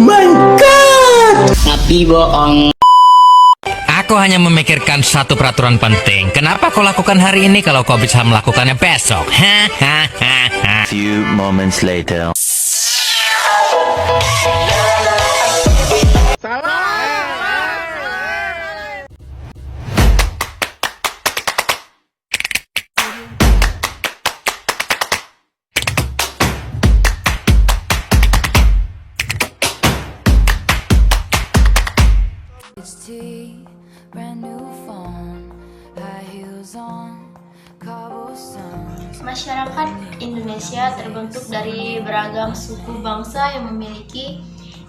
my god. Tapi bohong. Aku hanya memikirkan satu peraturan penting. Kenapa kau lakukan hari ini kalau kau bisa melakukannya besok? Hahaha. Few moments later. Brand new phone, high heels on, cobblestones. Masyarakat Indonesia terbentuk dari beragam suku bangsa yang memiliki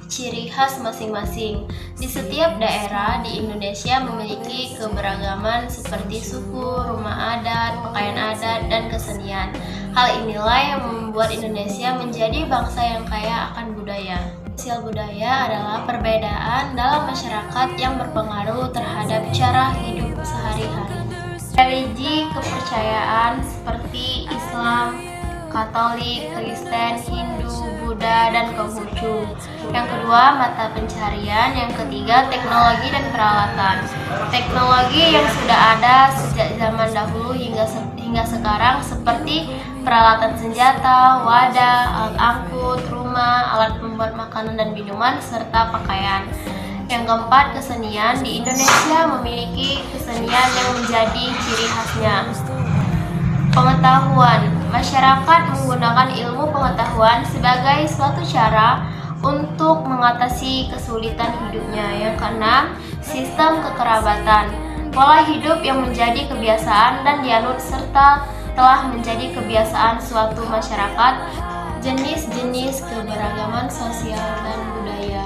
ciri khas masing-masing. Di setiap daerah di Indonesia memiliki keberagaman seperti suku, rumah adat, pakaian adat, dan kesenian. Hal inilah yang membuat Indonesia menjadi bangsa yang kaya akan budaya. Sosial budaya adalah perbedaan dalam masyarakat yang berpengaruh terhadap cara hidup sehari-hari. Religi kepercayaan seperti Islam, Katolik, Kristen, Hindu, Buddha, dan Konghucu. Yang kedua, mata pencarian. Yang ketiga, teknologi dan peralatan. Teknologi yang sudah ada sejak zaman dahulu hingga sekarang seperti peralatan senjata, wadah, alat angkut, rumah, alat pembuat makanan dan minuman, serta pakaian. Yang keempat, kesenian. Di Indonesia memiliki kesenian yang menjadi ciri khasnya. Pengetahuan. Masyarakat menggunakan ilmu pengetahuan sebagai suatu cara untuk mengatasi kesulitan hidupnya. Yang keenam, sistem kekerabatan. Pola hidup yang menjadi kebiasaan dan dianut serta telah menjadi kebiasaan suatu masyarakat. Jenis-jenis keberagaman sosial dan budaya.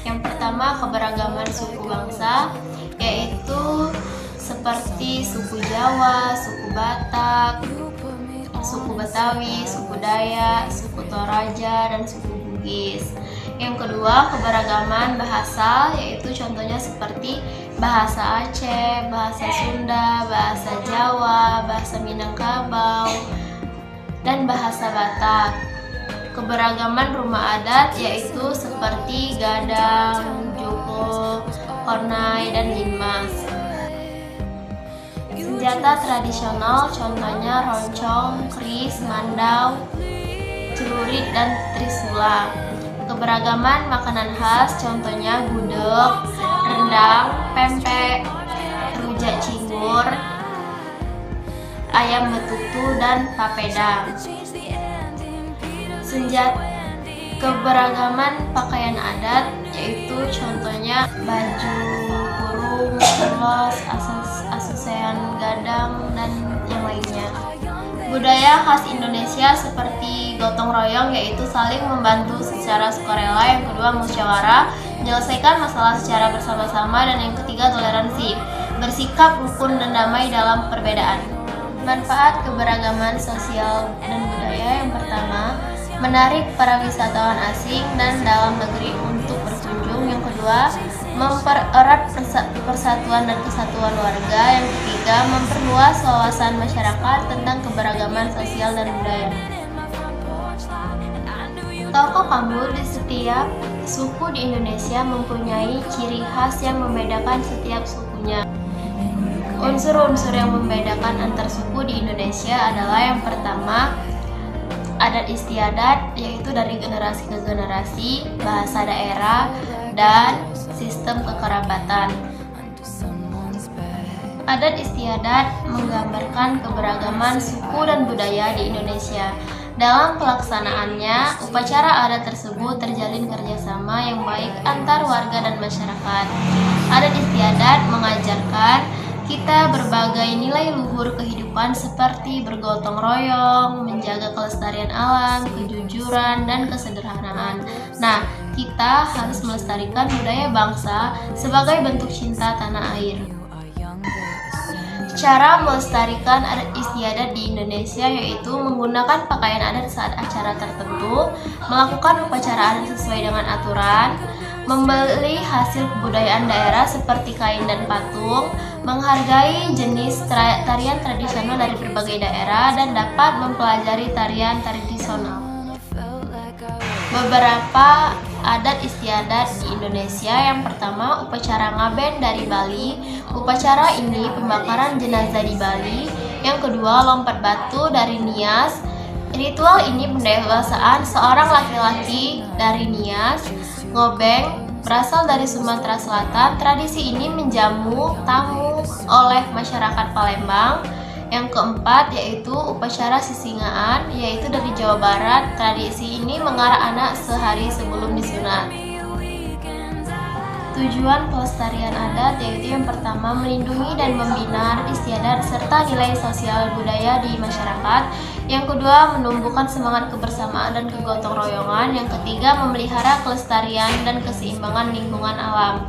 Yang pertama, keberagaman suku bangsa, yaitu seperti suku Jawa, suku Batak, suku Betawi, suku Dayak, suku Toraja, dan suku Bugis. Yang kedua, keberagaman bahasa, yaitu contohnya seperti bahasa Aceh, bahasa Sunda, bahasa Jawa, bahasa Minangkabau, dan bahasa Batak. Keberagaman rumah adat, yaitu seperti gadang, joko, kornai, dan limas. Senjata tradisional contohnya roncong, keris, mandau, celurit, dan trisula. Keberagaman makanan khas contohnya gudeg, rendang, pempek, rujak cingur, ayam betutu, dan papeda. Keberagaman pakaian adat yaitu contohnya baju kurung, ulos, asusean gadang, dan yang lainnya. Budaya khas Indonesia seperti gotong royong, yaitu saling membantu secara sukarela. Yang kedua, musyawarah, menyelesaikan masalah secara bersama-sama. Dan yang ketiga, toleransi, bersikap rukun dan damai dalam perbedaan. Manfaat keberagaman sosial dan budaya. Yang pertama, menarik para wisatawan asing dan dalam negeri untuk berkunjung. Yang kedua, mempererat persatuan dan kesatuan warga. Yang ketiga, memperluas wawasan masyarakat tentang keberagaman sosial dan budaya. Tahukah kamu, di setiap suku di Indonesia mempunyai ciri khas yang membedakan setiap sukunya. Unsur-unsur yang membedakan antar suku di Indonesia adalah yang pertama, adat istiadat, yaitu dari generasi ke generasi, bahasa daerah, dan sistem kekerabatan. Adat istiadat menggambarkan keberagaman suku dan budaya di Indonesia. Dalam pelaksanaannya, upacara adat tersebut terjalin kerjasama yang baik antar warga dan masyarakat. Adat istiadat mengajarkan kita berbagai nilai luhur kehidupan seperti bergotong royong, menjaga kelestarian alam, kejujuran, dan kesederhanaan. Nah, kita harus melestarikan budaya bangsa sebagai bentuk cinta tanah air. Cara melestarikan adat istiadat di Indonesia yaitu menggunakan pakaian adat saat acara tertentu, melakukan upacara adat sesuai dengan aturan, membeli hasil kebudayaan daerah seperti kain dan patung, menghargai jenis tarian tradisional dari berbagai daerah, dan dapat mempelajari tarian tradisional. Beberapa adat istiadat di Indonesia. Yang pertama, upacara ngaben dari Bali. Upacara ini pembakaran jenazah di Bali. Yang kedua, lompat batu dari Nias. Ritual ini pendewasaan seorang laki-laki dari Nias. Ngobeng berasal dari Sumatera Selatan. Tradisi ini menjamu tamu oleh masyarakat Palembang. Yang keempat yaitu upacara sisingaan, yaitu dari Jawa Barat. Tradisi ini mengarah anak sehari sebelum disunat. Tujuan pelestarian adat yaitu yang pertama, melindungi dan membina istiadat serta nilai sosial budaya di masyarakat. Yang kedua, menumbuhkan semangat kebersamaan dan kegotong royongan. Yang ketiga, memelihara kelestarian dan keseimbangan lingkungan alam.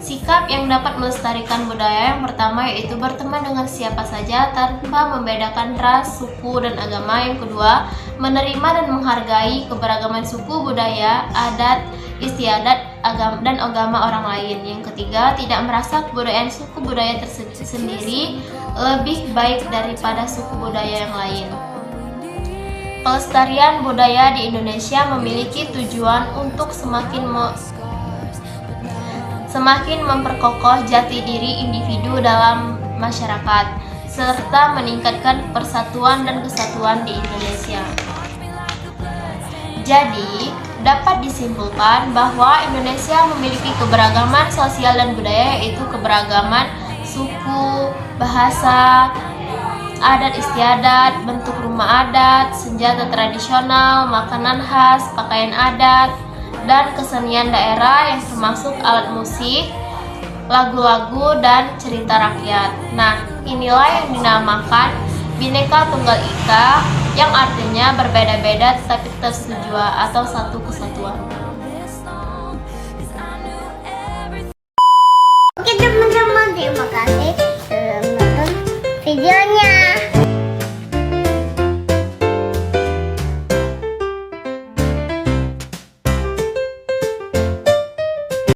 Sikap yang dapat melestarikan budaya yang pertama yaitu berteman dengan siapa saja tanpa membedakan ras, suku, dan agama. Yang kedua, menerima dan menghargai keberagaman suku, budaya, adat, istiadat, dan agama orang lain. Yang ketiga, tidak merasa kebudayaan suku budaya tersendiri lebih baik daripada suku budaya yang lain. Pelestarian budaya di Indonesia memiliki tujuan untuk semakin memperkokoh jati diri individu dalam masyarakat, serta meningkatkan persatuan dan kesatuan di Indonesia. Jadi, dapat disimpulkan bahwa Indonesia memiliki keberagaman sosial dan budaya, yaitu keberagaman suku, bahasa, adat istiadat, bentuk rumah adat, senjata tradisional, makanan khas, pakaian adat, dan kesenian daerah yang termasuk alat musik, lagu-lagu, dan cerita rakyat. Nah, inilah yang dinamakan Bhinneka Tunggal Ika, yang artinya berbeda-beda tetapi tetap setuju atau satu kesatuan.